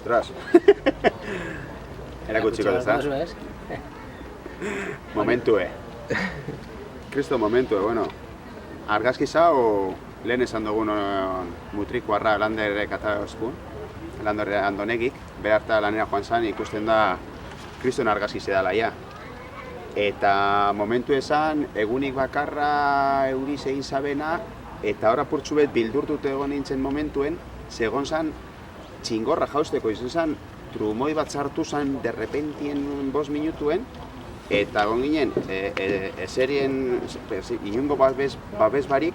Ostras. Erakutsiko deza. Momentue. Kristo momentue, bueno. Argazki zau, lehen esan dugun mutrikuarra Landerrek atarauzkun. Lander Andonegik, beharta lanera joan zan ikusten da kriston argazki zedala ja. Eta momentu esan, egunik bakarra euriz egin zabena, eta hor apurtxu bet bildurtut egon nintzen momentuen, segon zan txingorra jausteko izan zan, trumoi bat sartu zan derrepentien 5 minutuen, eta egon ginen, eserien inungo babes barik,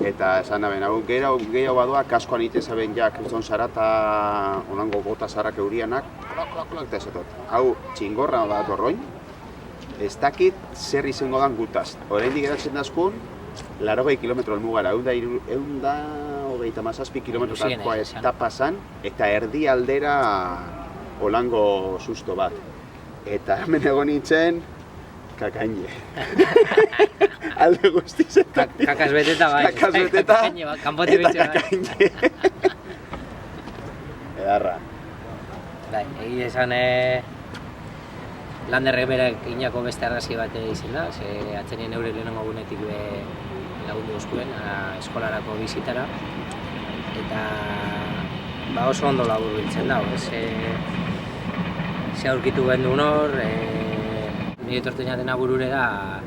eta esan naben, hau gehiago badua, kaskoan ite zaben ja kriston zara eta onango gota zarak eurianak, klok, eta esatot. Hau txingorra bat horroin, ez dakit zer izango dan gutaz. Oraindik edatzen dazkun, 80 kilometro helmugara, 127 kilometrotakoa etapa zan, eta erdi aldera olango susto bat. Eta hemen egon nintzen, kakaine. Alde guztizetan. Kakaz beteta bai. Kakaz beteta eta kakaine. Edarra. Bai, egia esan Landerrek berak inako beste argazki bat izan da, ze atzenien eure lehenengo gunetik lagundu eskuen eskolarako bizitara. Eta oso ondo labur biltzen dago, ze aurkitu gendu hor, nire etortzen jaten burure da,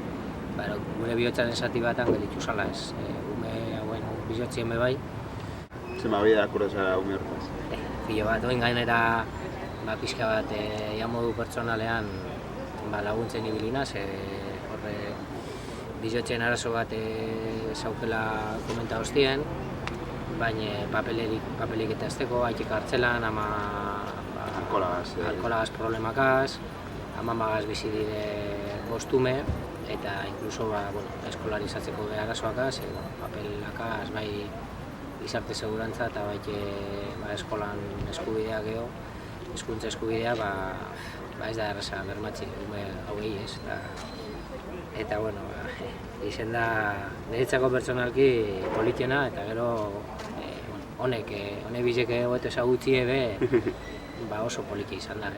gure bihotzaren zati batan gelitzu zala ez, ume hauen bihotzien bebai. Zema bide akurra zara ume horretaz? Pilo bat, oin gainera pixka bat modu pertsonalean laguntzen ibilina, ze horre bihotzen arazo bat zaukela komenta hostien, baina papelik eta azteko, haitik hartzelan, ama alkolagaz problemakaz, amamagaz bizi dire bostume, eta inkluso eskolarizatzeko arazoakaz, papelakaz, bai gizarte segurantza eta bai eskolan eskubideak geho, hizkuntza eskubidea, ez da erraza bermatzi, hauei ez. Eta, izen da niretzako pertsonalki politiena, eta gero honek bizek egote ezagutzi ebe oso poliki izan da.